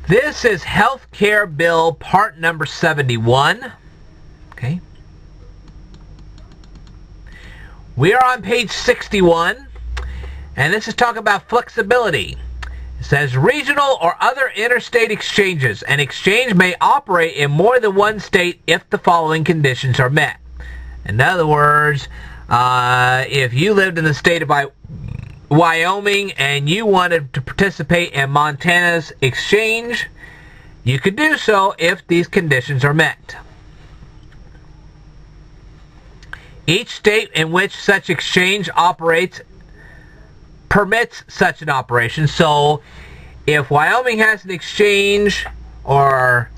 This is Healthcare Bill Part number 71. Okay. We are on page 61, and this is talking about flexibility. It says regional or other interstate exchanges. An exchange may operate in more than one state if the following conditions are met. In other words, if you lived in the state of Wyoming and you wanted to participate in Montana's exchange, you could do so if these conditions are met. Each state in which such exchange operates permits such an operation. So if Wyoming has an exchange, or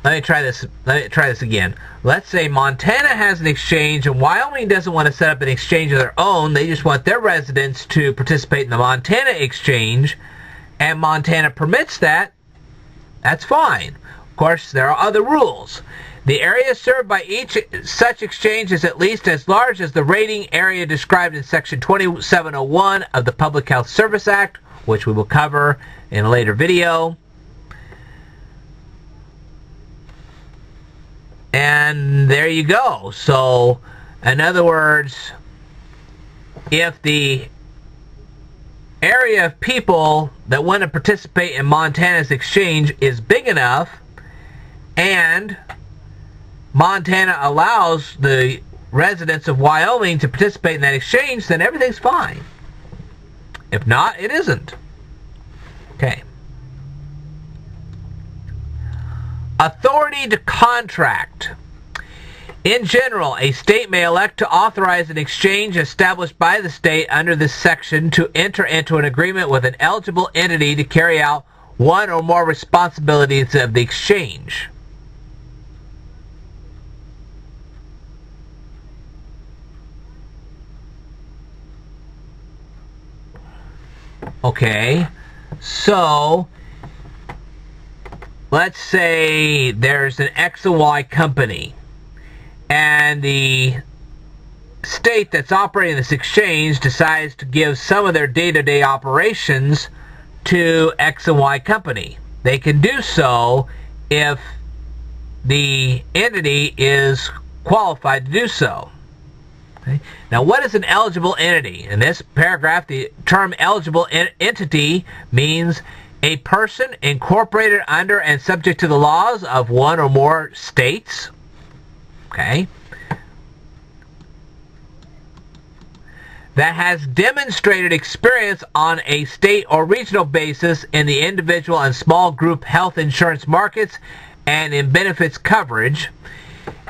let me try this again. Let's say Montana has an exchange and Wyoming doesn't want to set up an exchange of their own. They just want their residents to participate in the Montana exchange, and Montana permits that. That's fine. Of course, there are other rules. The area served by each such exchange is at least as large as the rating area described in Section 2701 of the Public Health Service Act, which we will cover in a later video. And there you go. So, in other words, if the area of people that want to participate in Montana's exchange is big enough, and Montana allows the residents of Wyoming to participate in that exchange, then everything's fine. If not, it isn't. Okay. Authority to contract. In general, a state may elect to authorize an exchange established by the state under this section to enter into an agreement with an eligible entity to carry out one or more responsibilities of the exchange. Okay, so let's say there's an X and Y company, and the state that's operating this exchange decides to give some of their day-to-day operations to X and Y company. They can do so if the entity is qualified to do so. Okay. Now, what is an eligible entity? In this paragraph, the term eligible entity means a person incorporated under and subject to the laws of one or more states. Okay. That has demonstrated experience on a state or regional basis in the individual and small group health insurance markets and in benefits coverage.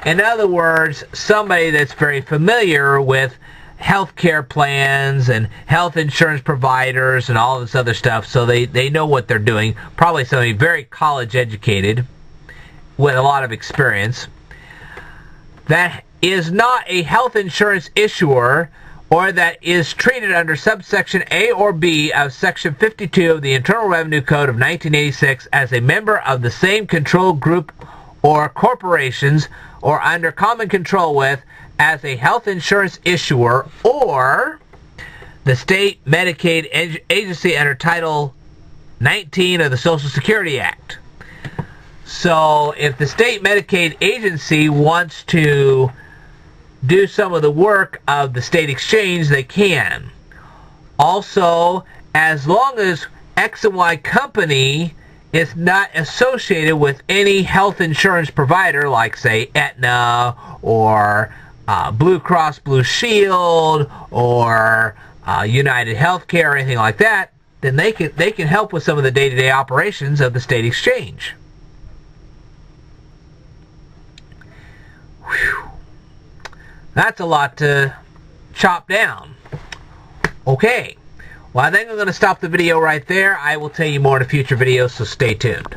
In other words, somebody that's very familiar with healthcare plans and health insurance providers and all this other stuff, so they know what they're doing. Probably somebody very college educated with a lot of experience. That is not a health insurance issuer, or that is treated under subsection A or B of Section 52 of the Internal Revenue Code of 1986 as a member of the same control group or corporations, or under common control with, as a health insurance issuer, or the state Medicaid agency under Title 19 of the Social Security Act. So if the state Medicaid agency wants to do some of the work of the state exchange, they can. Also, as long as X and Y company is not associated with any health insurance provider, like, say, Aetna or Blue Cross Blue Shield or United Healthcare or anything like that, then they can help with some of the day-to-day operations of the state exchange. Whew. That's a lot to chop down. Okay. Well, I think I'm going to stop the video right there. I will tell you more in a future video, so stay tuned.